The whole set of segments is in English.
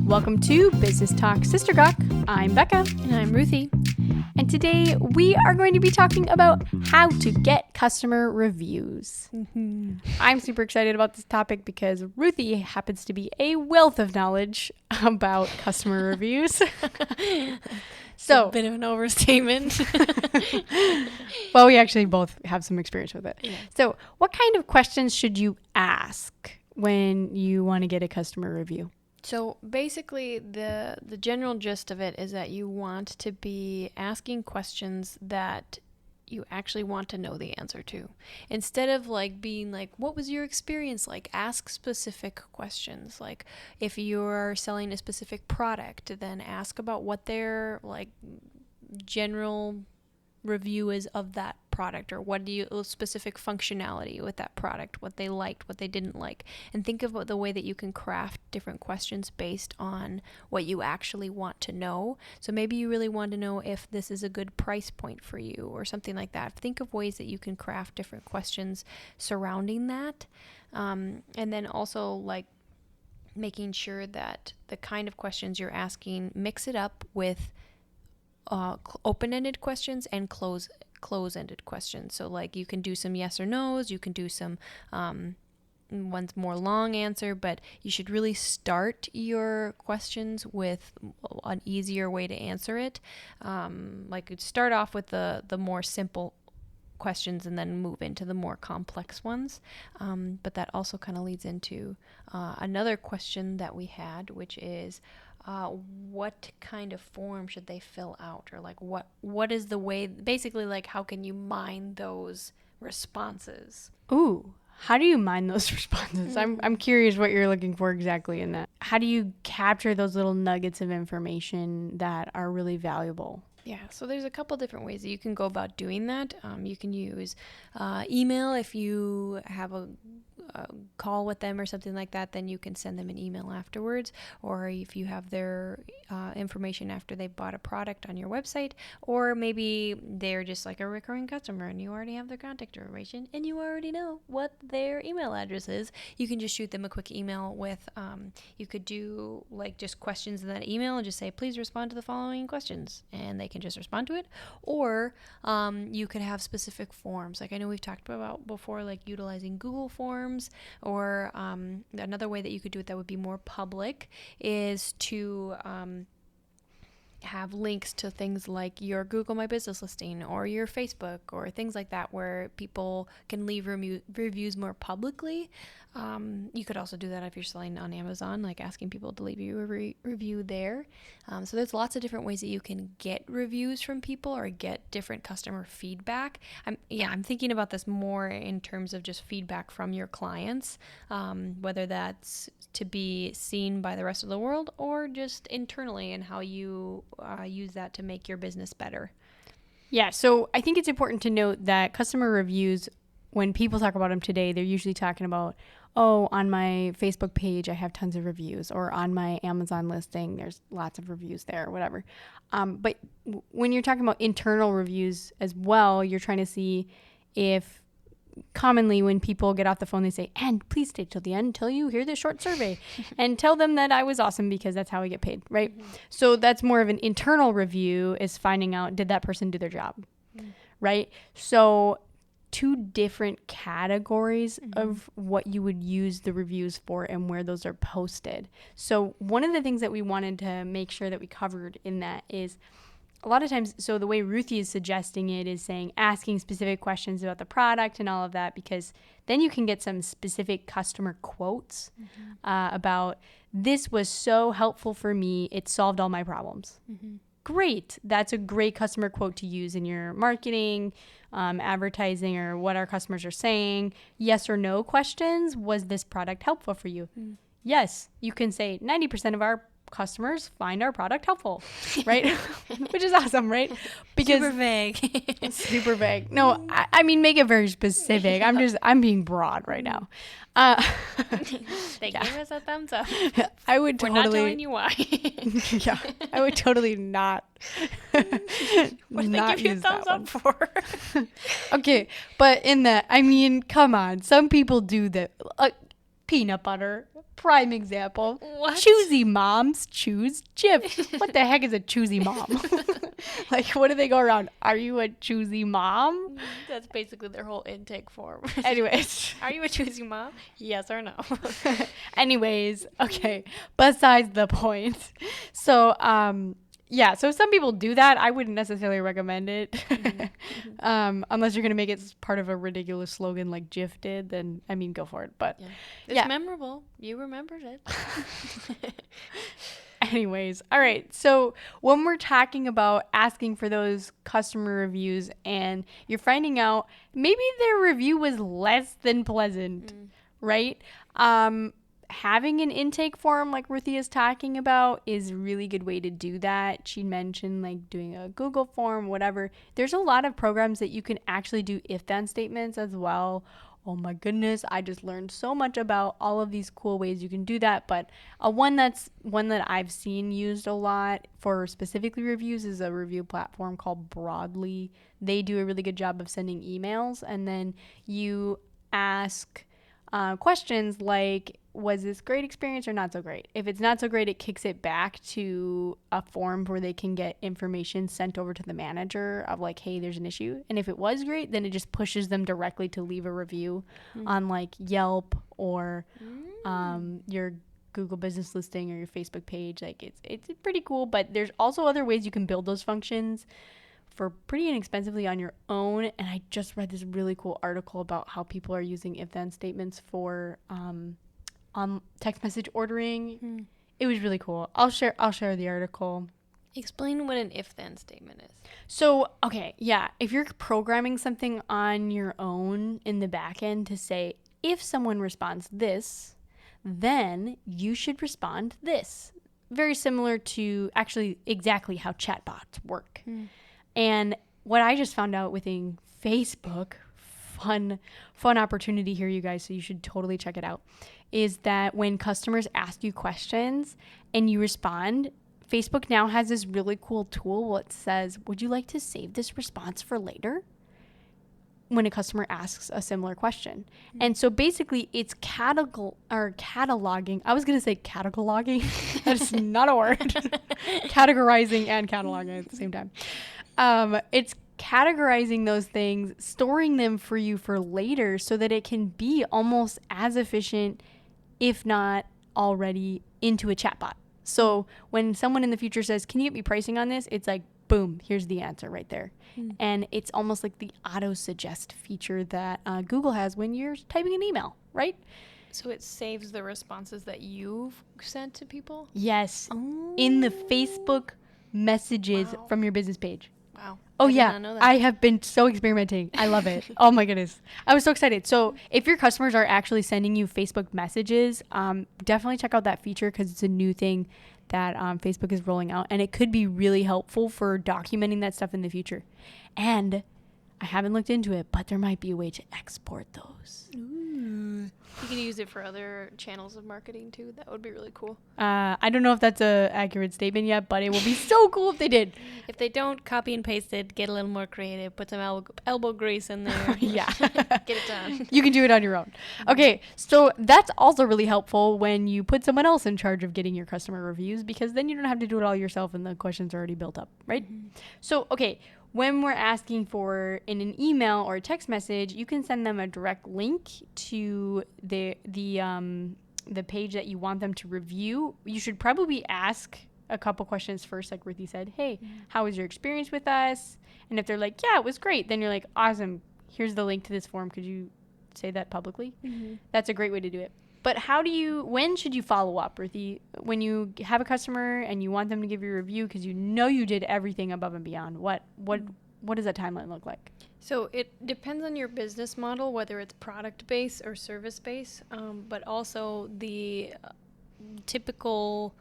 Welcome to Business Talk Sister Gawk. I'm Becca. And I'm Ruthie. And today we are going to be talking about how to get customer reviews. I'm super excited about this topic because Ruthie happens to be a wealth of knowledge about customer reviews. So, a bit of an overstatement. Well, we actually both have some experience with it. Yeah. So what kind of questions should you ask when you want to get a customer review? So basically, the general gist of it is that you want to be asking questions that you actually want to know the answer to. Instead of being like, what was your experience like? Ask specific questions. Like if you're selling a specific product, then ask about what their general review is of that product, or what specific functionality with that product, what they liked, what they didn't like, and think about the way that you can craft different questions based on what you actually want to know. So maybe you really want to know if this is a good price point for you or something like that. Think of ways that you can craft different questions surrounding that, and then also making sure that the kind of questions you're asking, mix it up with open-ended questions and close-ended questions. So you can do some yes or no's, you can do some one's more long answer, but you should really start your questions with an easier way to answer it. Start off with the more simple questions and then move into the more complex ones. But that also kind of leads into another question that we had, which is what kind of form should they fill out, or what is the way, basically how can you mine those responses? Ooh, how do you mine those responses? I'm curious what you're looking for exactly in that. How do you capture those little nuggets of information that are really valuable? Yeah, so there's a couple different ways that you can go about doing that. You can use email. If you have a call with them or something like that, then you can send them an email afterwards. Or if you have their information after they bought a product on your website, or maybe they're just like a recurring customer and you already have their contact information and you already know what their email address is, you can just shoot them a quick email with, you could do just questions in that email and just say, please respond to the following questions, and they can just respond to it. Or you could have specific forms. I know we've talked about before, utilizing Google Forms, or another way that you could do it that would be more public is to have links to things like your Google My Business listing or your Facebook or things like that, where people can leave reviews more publicly. You could also do that if you're selling on Amazon, asking people to leave you a review there. So there's lots of different ways that you can get reviews from people or get different customer feedback. I'm thinking about this more in terms of just feedback from your clients, whether that's to be seen by the rest of the world or just internally, and how you use that to make your business better. Yeah, so I think it's important to note that customer reviews, when people talk about them today, they're usually talking about, oh, on my Facebook page, I have tons of reviews, or on my Amazon listing, there's lots of reviews there, whatever. But when you're talking about internal reviews as well, you're trying to see if commonly when people get off the phone, they say, and please stay till the end until you hear this short survey and tell them that I was awesome, because that's how I get paid, right? Mm-hmm. So that's more of an internal review, is finding out, did that person do their job, right? So two different categories of what you would use the reviews for and where those are posted. So one of the things that we wanted to make sure that we covered in that is, a lot of times, so the way Ruthie is suggesting it is saying, asking specific questions about the product and all of that, because then you can get some specific customer quotes about, this was so helpful for me, it solved all my problems. Great. That's a great customer quote to use in your marketing, advertising, or what our customers are saying. Yes or no questions. Was this product helpful for you? Yes. You can say 90% of our customers find our product helpful, right? Which is awesome, right? Because super vague. Super vague. No, I mean, make it very specific. I'm being broad right now. They gave us a thumbs up. I would We're totally. not telling you why. Yeah, I would totally not. What did they give you a thumbs up for? Okay, but in that, I mean, come on. Some people do that. Peanut butter, prime example. What? Choosy moms choose Jif. What the heck is a choosy mom? Like, what do they go around? Are you a choosy mom? That's basically their whole intake form. Anyways. Are you a choosy mom? Yes or no? Anyways, okay. Besides the point. So, yeah, so some people do that. I wouldn't necessarily recommend it. Unless you're going to make it part of a ridiculous slogan like Jif did, then, I mean, go for it. But It's memorable. You remembered it. Anyways, all right. So when we're talking about asking for those customer reviews and you're finding out maybe their review was less than pleasant, right? Having an intake form like Ruthie is talking about is a really good way to do that. She mentioned like doing a Google form, whatever. There's a lot of programs that you can actually do if-then statements as well. Oh my goodness, I just learned so much about all of these cool ways you can do that. But one that I've seen used a lot for specifically reviews is a review platform called Broadly. They do a really good job of sending emails, and then you ask questions like, was this great experience or not so great? If it's not so great, it kicks it back to a form where they can get information sent over to the manager of like, hey, there's an issue. And if it was great, then it just pushes them directly to leave a review on like Yelp or your Google business listing or your Facebook page. Like it's pretty cool, but there's also other ways you can build those functions for pretty inexpensively on your own. And I just read this really cool article about how people are using if-then statements for on text message ordering. It was really cool. I'll share the article. Explain what an if-then statement is. So, okay, yeah, if you're programming something on your own in the back end to say, if someone responds this, then you should respond this. Very similar to actually exactly how chatbots work. And what I just found out within Facebook, fun opportunity here, you guys, so you should totally check it out, is that when customers ask you questions and you respond, Facebook now has this really cool tool that says, would you like to save this response for later? When a customer asks a similar question. And so basically it's cataloging. I was going to say cataloging. That's not a word. Categorizing and cataloging at the same time. It's categorizing those things, storing them for you for later so that it can be almost as efficient, if not already, into a chatbot. So when someone in the future says, can you get me pricing on this? It's like, boom, here's the answer right there. And it's almost like the auto-suggest feature that Google has when you're typing an email, right? So it saves the responses that you've sent to people? Yes. In the Facebook messages from your business page. Wow. Oh, I did yeah. not know that. I have been so experimenting. I love it. Oh, my goodness. I was so excited. So if your customers are actually sending you Facebook messages, definitely check out that feature because it's a new thing that Facebook is rolling out. And it could be really helpful for documenting that stuff in the future. And I haven't looked into it, but there might be a way to export those. You can use it for other channels of marketing too. That would be really cool. I don't know if that's a accurate statement yet, but it will be so cool if they did. If they don't, copy and paste it, get a little more creative, put some elbow grease in there. Yeah. Get it done. You can do it on your own. Okay, so that's also really helpful when you put someone else in charge of getting your customer reviews, because then you don't have to do it all yourself and the questions are already built up, right? So, okay, when we're asking for in an email or a text message, you can send them a direct link to the page that you want them to review. You should probably ask a couple questions first, like Ruthie said. Hey, how was your experience with us? And if they're like, yeah, it was great, then you're like, awesome. Here's the link to this form. Could you say that publicly? That's a great way to do it. But when should you follow up, Ruthie? When you have a customer and you want them to give you a review because you know you did everything above and beyond, what does that timeline look like? So it depends on your business model, whether it's product-based or service-based, but also the typical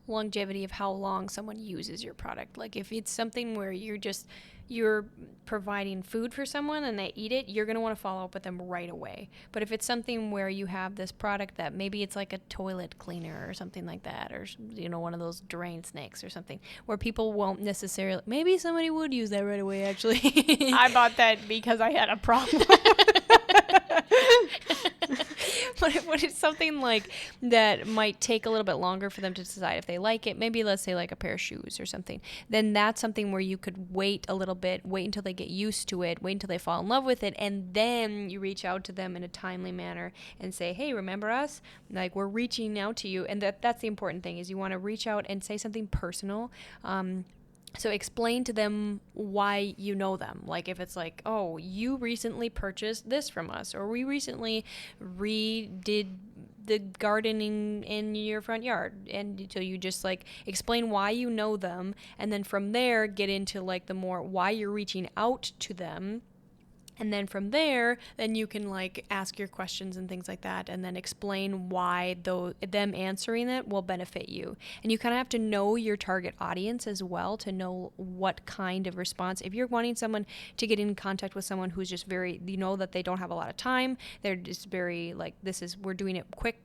longevity of how long someone uses your product. Like if it's something where you're providing food for someone and they eat it, you're going to want to follow up with them right away. But if it's something where you have this product that maybe it's like a toilet cleaner or something like that, or one of those drain snakes or something where people won't necessarily, maybe somebody would use that right away actually. I bought that because I had a problem. But when it's something like that might take a little bit longer for them to decide if they like it, maybe let's say like a pair of shoes or something, then that's something where you could wait a little bit, wait until they get used to it, wait until they fall in love with it, and then you reach out to them in a timely manner and say, hey, remember us? Like, we're reaching out to you. And that's the important thing, is you want to reach out and say something personal. So explain to them why you know them. Like if it's like, oh, you recently purchased this from us, or we recently redid the gardening in your front yard. And so you just like explain why you know them. And then from there, get into like the more why you're reaching out to them. And then from there, then you can like ask your questions and things like that, and then explain why them answering it will benefit you. And you kind of have to know your target audience as well to know what kind of response. If you're wanting someone to get in contact with someone who's just very, you know that they don't have a lot of time, they're just very like, we're doing it quick.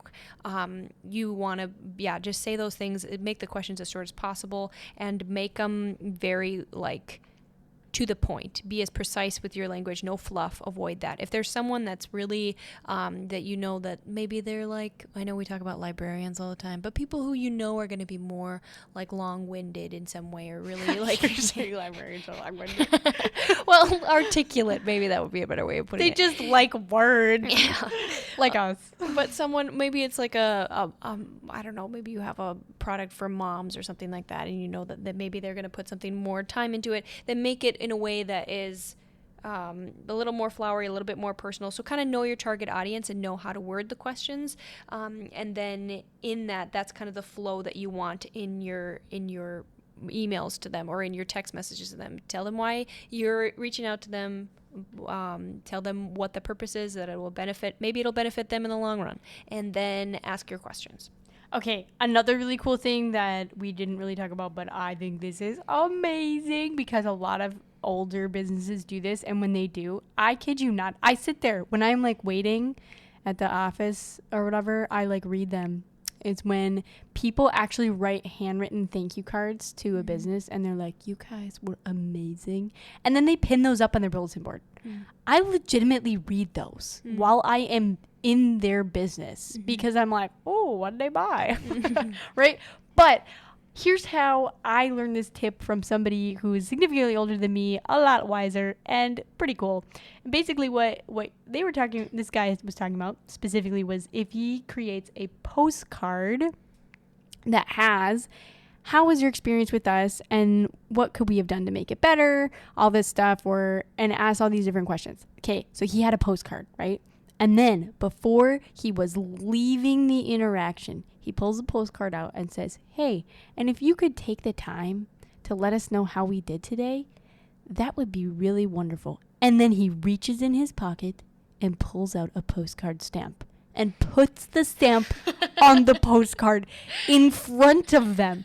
You want to, just say those things, make the questions as short as possible, and make them very like to the point. Be as precise with your language. No fluff. Avoid that. If there's someone that's really that you know that maybe they're like, I know we talk about librarians all the time, but people who you know are going to be more like long-winded in some way, or really like librarians are long-winded. Well, articulate. Maybe that would be a better way of putting it. They just like words. Yeah. Like us. But someone, maybe it's like I don't know, maybe you have a product for moms or something like that, and you know that maybe they're going to put something more time into it, then make it in a way that is a little more flowery, a little bit more personal. So kind of know your target audience and know how to word the questions. And then in that's kind of the flow that you want in your emails to them or in your text messages to them. Tell them why you're reaching out to them. Tell them what the purpose is, that it will benefit. Maybe it'll benefit them in the long run. And then ask your questions. Okay, another really cool thing that we didn't really talk about, but I think this is amazing because a lot of older businesses do this. And when they do, I kid you not, I sit there when I'm like waiting at the office or whatever, I like read them. It's when people actually write handwritten thank you cards to a business and they're like, you guys were amazing. And then they pin those up on their bulletin board. I legitimately read those while I am in their business because I'm like, oh, what did they buy? Right? But here's how I learned this tip from somebody who is significantly older than me, a lot wiser, and pretty cool. And basically what this guy was talking about specifically was if he creates a postcard that has, how was your experience with us and what could we have done to make it better, all this stuff, and ask all these different questions. Okay, so he had a postcard, right? And then before he was leaving the interaction, he pulls the postcard out and says, hey, and if you could take the time to let us know how we did today, that would be really wonderful. And then he reaches in his pocket and pulls out a postcard stamp and puts the stamp on the postcard in front of them.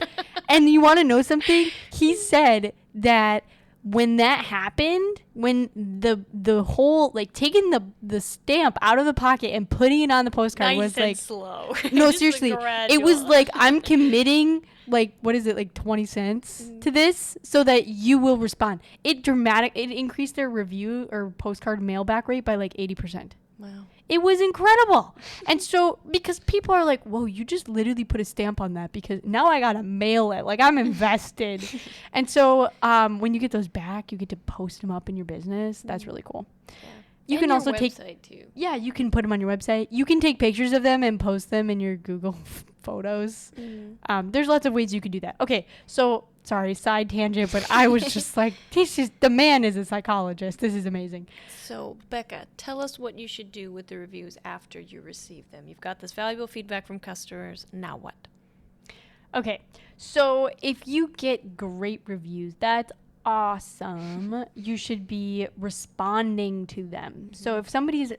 And you want to know something? He said that when that happened, when the whole, like, taking the stamp out of the pocket and putting it on the postcard was like slow. No, seriously, it was like, I'm committing like, what is it, like 20 cents to this so that you will respond. It increased their review or postcard mailback rate by like 80%. Wow. It was incredible. And so, because people are like, whoa, you just literally put a stamp on that because now I got to mail it. Like, I'm invested. And so, when you get those back, you get to post them up in your business. That's really cool. Yeah. You and can also take, too. Yeah, you can put them on your website. You can take pictures of them and post them in your Google Photos. There's lots of ways you could do that. Okay, so sorry, side tangent, but I was just like, the man is a psychologist. This is amazing. So, Becca, tell us what you should do with the reviews after you receive them. You've got this valuable feedback from customers. Now what? Okay, so if you get great reviews, that's awesome. You should be responding to them. So if somebody's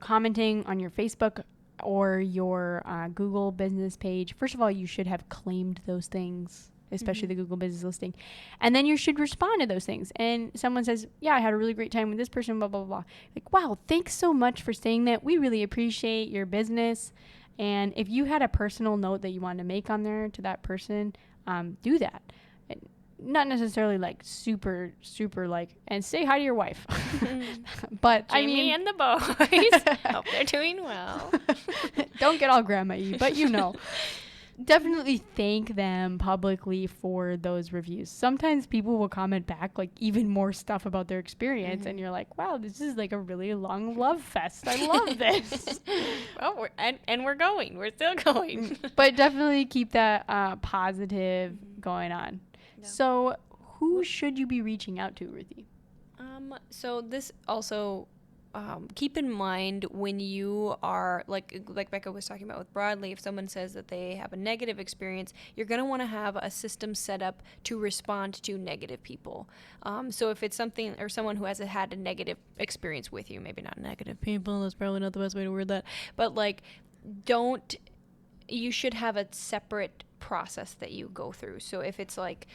commenting on your Facebook or your Google business page, first of all, you should have claimed those things, especially the Google business listing. And then you should respond to those things. And someone says, yeah, I had a really great time with this person, blah, blah, blah. Like, wow, thanks so much for saying that. We really appreciate your business. And if you had a personal note that you wanted to make on there to that person, do that. not necessarily like super like, and say hi to your wife. But Jamie I mean, and the boys. Hope they're doing well. don't get all grandma-y, but definitely thank them publicly for those reviews. Sometimes people will comment back like even more stuff about their experience, and you're like, wow, this is like a really long love fest. I love this. Well, we're going. We're still going. But definitely keep that positive going on. Yeah. So who should you be reaching out to, Ruthie? So this also, keep in mind when you are, like Becca was talking about with Broadly, if someone says that they have a negative experience, you're going to want to have a system set up to respond to negative people. So if it's something or someone who has had a negative experience with you, maybe not negative people, that's probably not the best way to word that, but like, you should have a separate process that you go through. So if it's like,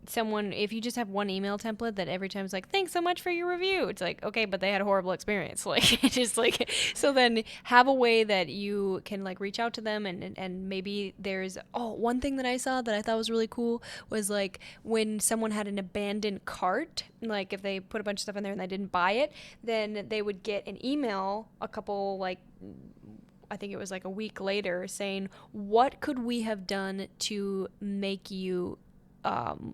if you just have one email template that every time is like, thanks so much for your review, it's like, okay, but they had a horrible experience. Like, just like, so then have a way that you can like reach out to them, and maybe there's, one thing that I saw that I thought was really cool was like when someone had an abandoned cart, like if they put a bunch of stuff in there and they didn't buy it, then they would get an email I think it was like a week later saying, what could we have done to make you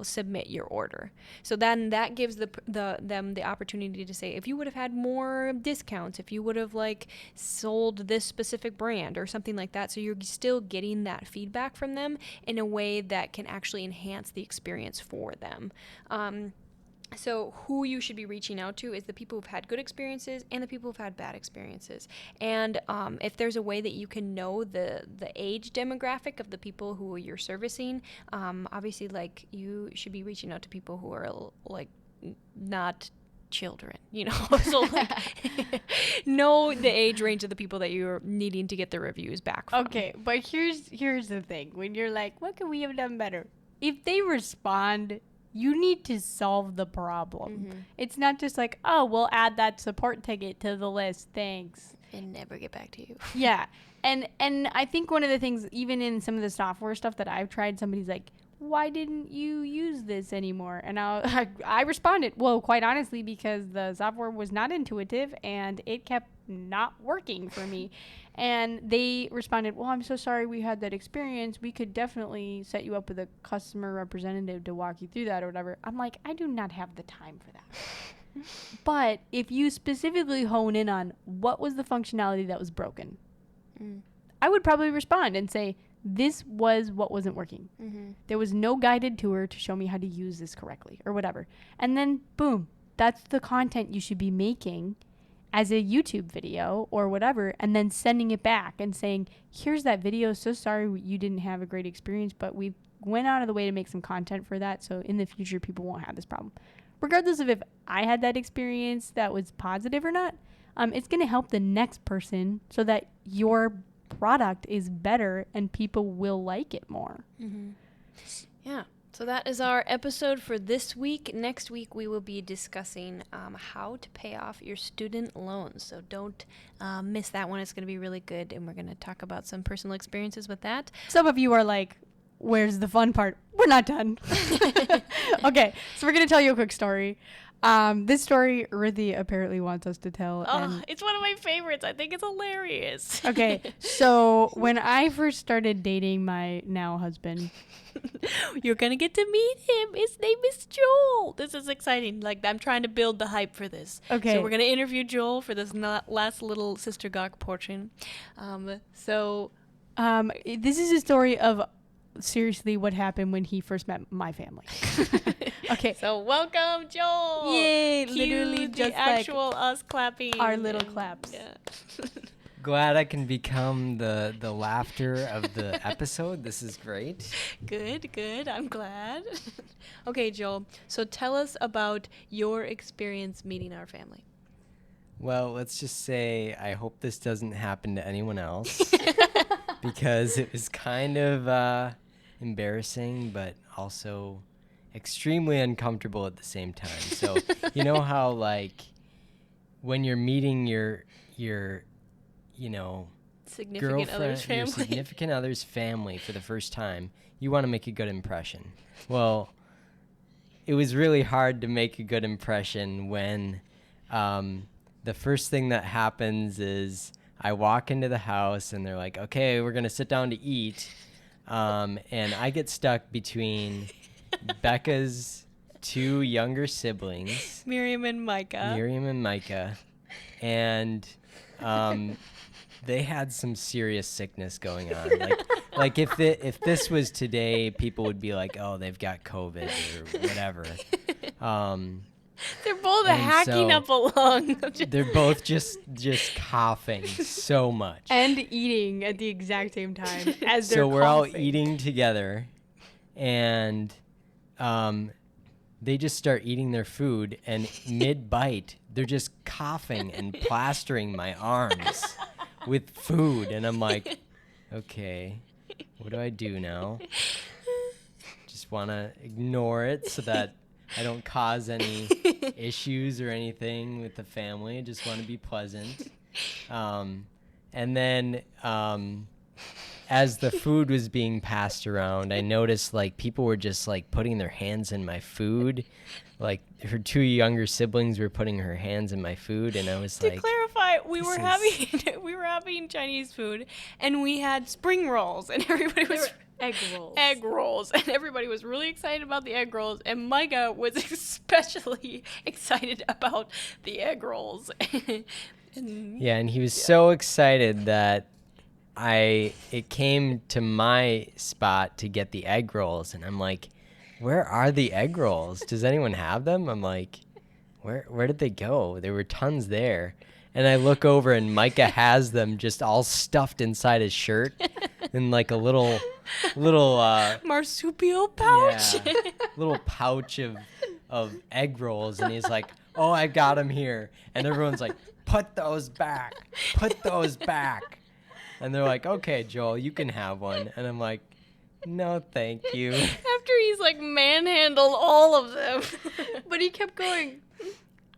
submit your order? So then that gives them the opportunity to say, if you would have had more discounts, if you would have like sold this specific brand or something like that. So you're still getting that feedback from them in a way that can actually enhance the experience for them. So who you should be reaching out to is the people who've had good experiences and the people who've had bad experiences. And if there's a way that you can know the age demographic of the people who you're servicing, obviously, like, you should be reaching out to people who are, like, not children, so like know the age range of the people that you're needing to get the reviews back from. Okay, but here's the thing. When you're like, what could we have done better? If they respond, you need to solve the problem. Mm-hmm. It's not just like, oh, we'll add that support ticket to the list, thanks, and never get back to you. Yeah. And I think one of the things, even in some of the software stuff that I've tried, somebody's like, why didn't you use this anymore? And I responded, well, quite honestly, because the software was not intuitive and it kept not working for me. And they responded, well, I'm so sorry we had that experience. We could definitely set you up with a customer representative to walk you through that or whatever. I'm like, I do not have the time for that. But if you specifically hone in on what was the functionality that was broken, I would probably respond and say, this was what wasn't working. Mm-hmm. There was no guided tour to show me how to use this correctly or whatever. And then, boom, that's the content you should be making as a YouTube video or whatever, and then sending it back and saying, here's that video. So sorry you didn't have a great experience, but we went out of the way to make some content for that. So in the future, people won't have this problem. Regardless of if I had that experience that was positive or not, it's going to help the next person so that your product is better and people will like it more. Mm-hmm. Yeah. So that is our episode for this week. Next week, we will be discussing how to pay off your student loans. So don't miss that one. It's going to be really good. And we're going to talk about some personal experiences with that. Some of you are like, where's the fun part? We're not done. Okay, so we're going to tell you a quick story. This story, Ruthie apparently wants us to tell. Oh, it's one of my favorites. I think it's hilarious. Okay, so when I first started dating my now husband, you're gonna get to meet him. His name is Joel. This is exciting. Like, I'm trying to build the hype for this. Okay. So we're gonna interview Joel for this last little Sister Gawk portion. This is a story of seriously what happened when he first met my family. Okay. So welcome, Joel. Yay! Cue literally the just actual us clapping. Our little claps. Yeah. Glad I can become the laughter of the episode. This is great. Good. I'm glad. Okay, Joel. So tell us about your experience meeting our family. Well, let's just say I hope this doesn't happen to anyone else because it was kind of embarrassing, but also extremely uncomfortable at the same time. So you know how, like, when you're meeting your significant other's your family. significant other's family for the first time, you want to make a good impression. Well, it was really hard to make a good impression when the first thing that happens is I walk into the house and they're like, okay, we're going to sit down to eat. And I get stuck between Becca's two younger siblings, Miriam and Micah. And they had some serious sickness going on. Like if this was today, people would be like, oh, they've got COVID or whatever. They're both And hacking so up a lung. They're both just coughing so much. And eating at the exact same time as they're So we're all coughing. eating together, and they just start eating their food, and mid-bite, they're just coughing and plastering my arms with food. And I'm like, okay, what do I do now? Just want to ignore it so that I don't cause any issues or anything with the family. I just want to be pleasant. And then as the food was being passed around, I noticed like people were just like putting their hands in my food. Like her two younger siblings were putting her hands in my food, and I was To like, clarify, we were this having Chinese food, and we had spring rolls, and everybody was Egg rolls. egg rolls, and everybody was really excited about the egg rolls, and Micah was especially excited about the egg rolls. yeah, and he was so excited that it came to my spot to get the egg rolls, and I'm like, where are the egg rolls? Does anyone have them? I'm like, where did they go? There were tons there. And I look over and Micah has them just all stuffed inside his shirt in like a little Marsupial pouch. yeah, little pouch of egg rolls, and he's like, oh, I got them here. And everyone's like, put those back. And they're like, okay, Joel, you can have one. And I'm like, no, thank you. After he's like manhandled all of them. But he kept going,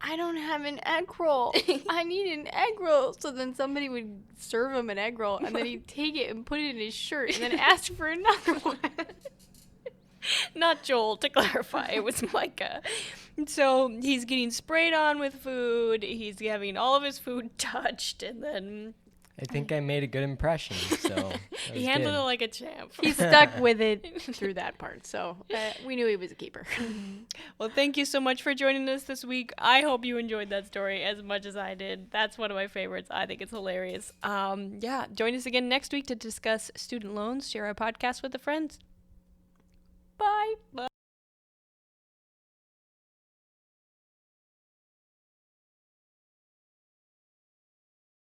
I don't have an egg roll. I need an egg roll. So then somebody would serve him an egg roll, and then he'd take it and put it in his shirt and then ask for another one. Not Joel, to clarify. It was Micah. So he's getting sprayed on with food. He's having all of his food touched, and then I think I made a good impression, so he handled it like a champ. He stuck with it through that part, so we knew he was a keeper. Well, thank you so much for joining us this week. I hope you enjoyed that story as much as I did. That's one of my favorites. I think it's hilarious. Yeah, join us again next week to discuss student loans. Share our podcast with a friend. Bye. Bye.